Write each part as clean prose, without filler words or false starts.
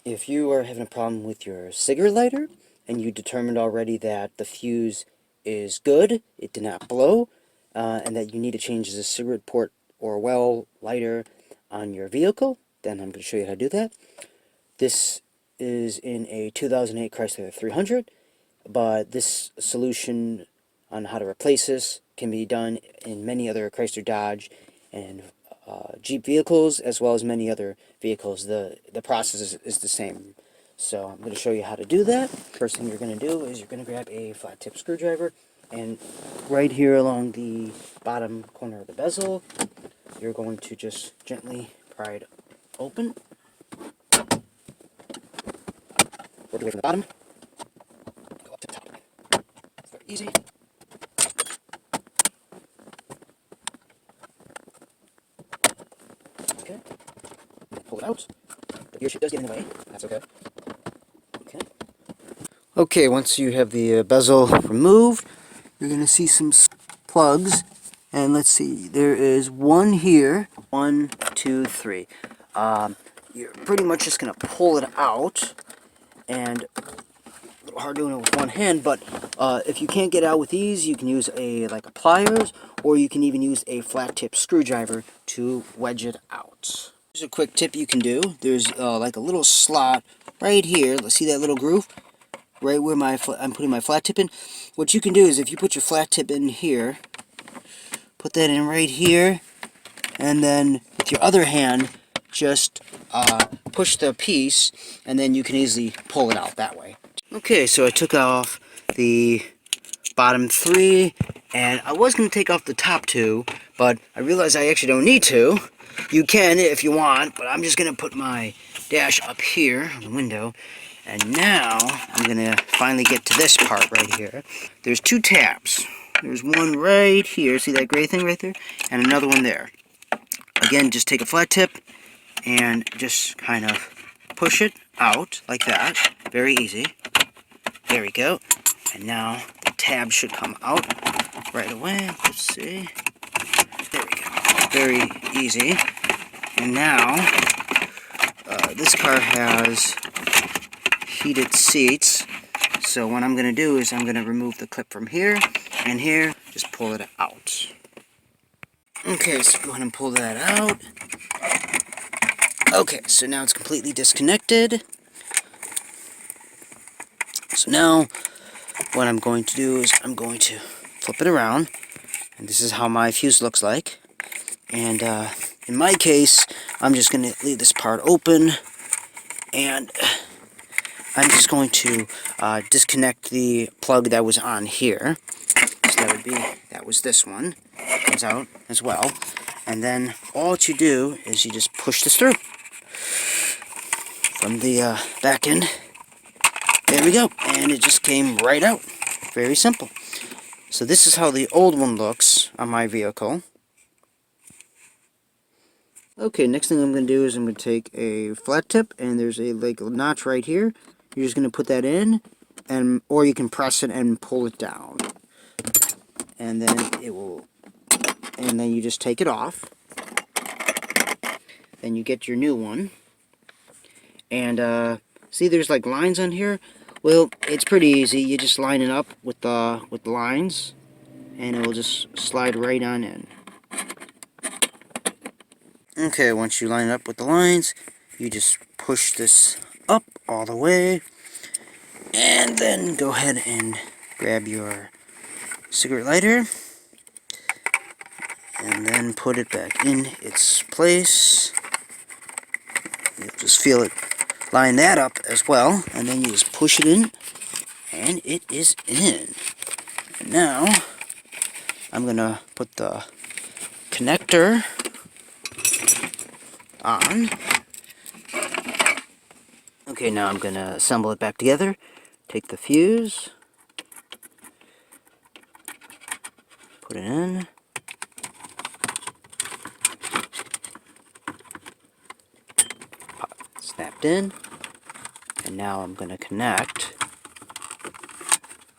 If you are having a problem with your cigarette lighter, and you determined already that the fuse is good, it did not blow, and that you need to change the cigarette port or well lighter on your vehicle, then I'm going to show you how to do that. This is in a 2008 Chrysler 300, but this solution on how to replace this can be done in many other Chrysler, Dodge, and Jeep vehicles, as well as many other vehicles. The process is the same. So I'm going to show you how to do that. First thing you're going to do is you're going to grab a flat tip screwdriver, and right here along the bottom corner of the bezel, you're going to just gently pry it open. Work away from the bottom. Go up to the top. It's very easy. Okay. Pull it out. The gear shift does get in the way. That's okay. Okay. Okay, once you have the bezel removed, you're going to see some plugs. And let's see, there is one here. 1, 2, 3. You're pretty much just going to pull it out. And a little hard doing it with one hand, but if you can't get it out with these, you can use a pliers, or you can even use a flat tip screwdriver to wedge it out. Here's a quick tip you can do. There's like a little slot right here. Let's see that little groove right where I'm putting my flat tip in. What you can do is, if you put your flat tip in here, put that in right here, and then with your other hand just push the piece, and then you can easily pull it out that way. Okay, so I took off the bottom 3, and I was going to take off the top 2, but I realized I actually don't need to. You can if you want, but I'm just going to put my dash up here on the window. And now I'm going to finally get to this part right here. There's 2 tabs. There's one right here, see that gray thing right there? And another one there. Again, just take a flat tip and just kind of push it out like that. Very easy. There we go. And now the tab should come out right away. Let's see. There we go. Very easy. And now, this car has heated seats. So what I'm going to do is I'm going to remove the clip from here and here. Just pull it out. Okay, so go ahead and pull that out. Okay, so now it's completely disconnected. So now, what I'm going to do is I'm going to flip it around, and this is how my fuse looks like. And in my case, I'm just going to leave this part open, and I'm just going to disconnect the plug that was on here. So that was this one. It comes out as well. And then all you do is you just push this through from the back end. There we go, and it just came right out. Very simple. So this is how the old one looks on my vehicle. Okay, next thing I'm going to do is I'm going to take a flat tip, and there's a notch right here. You're just going to put that in, or you can press it and pull it down. And then and then you just take it off. Then you get your new one. And see, there's like lines on here. Well, it's pretty easy. You just line it up with the lines, and it will just slide right on in. Okay, once you line it up with the lines, you just push this up all the way, and then go ahead and grab your cigarette lighter, and then put it back in its place. You just feel it line that up as well, and then you just push it in, and it is in. And now I'm gonna put the connector on. Okay, now I'm gonna assemble it back together. Take the fuse, put it in, pop, snapped in, and now I'm gonna connect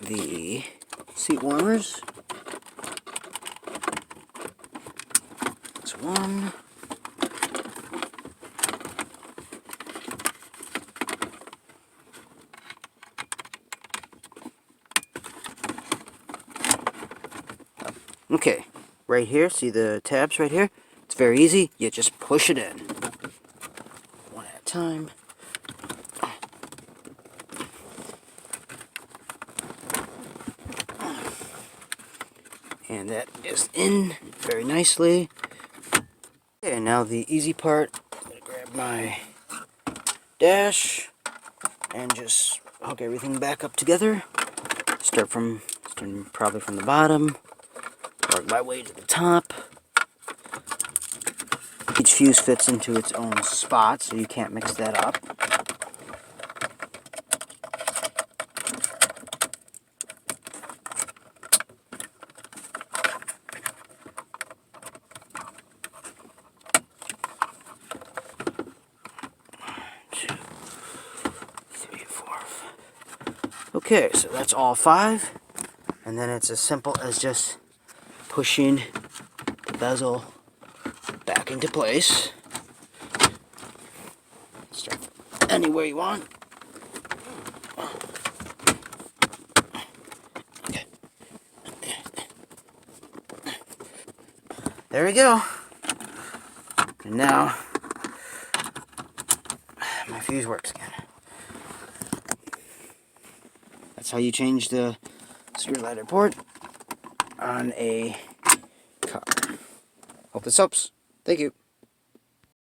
the seat warmers. That's one. Okay, right here, see the tabs right here? It's very easy. You just push it in. One at a time. And that is in very nicely. Okay, now the easy part. I'm going to grab my dash and just hook everything back up together. Starting probably from the bottom. Work my way to the top. Each fuse fits into its own spot, so you can't mix that up. Okay, so that's all 5, and then it's as simple as just pushing the bezel back into place. Start anywhere you want. Okay. There we go. And now my fuse works again. That's how you change the screw lighter port on a car. Hope this helps. Thank you.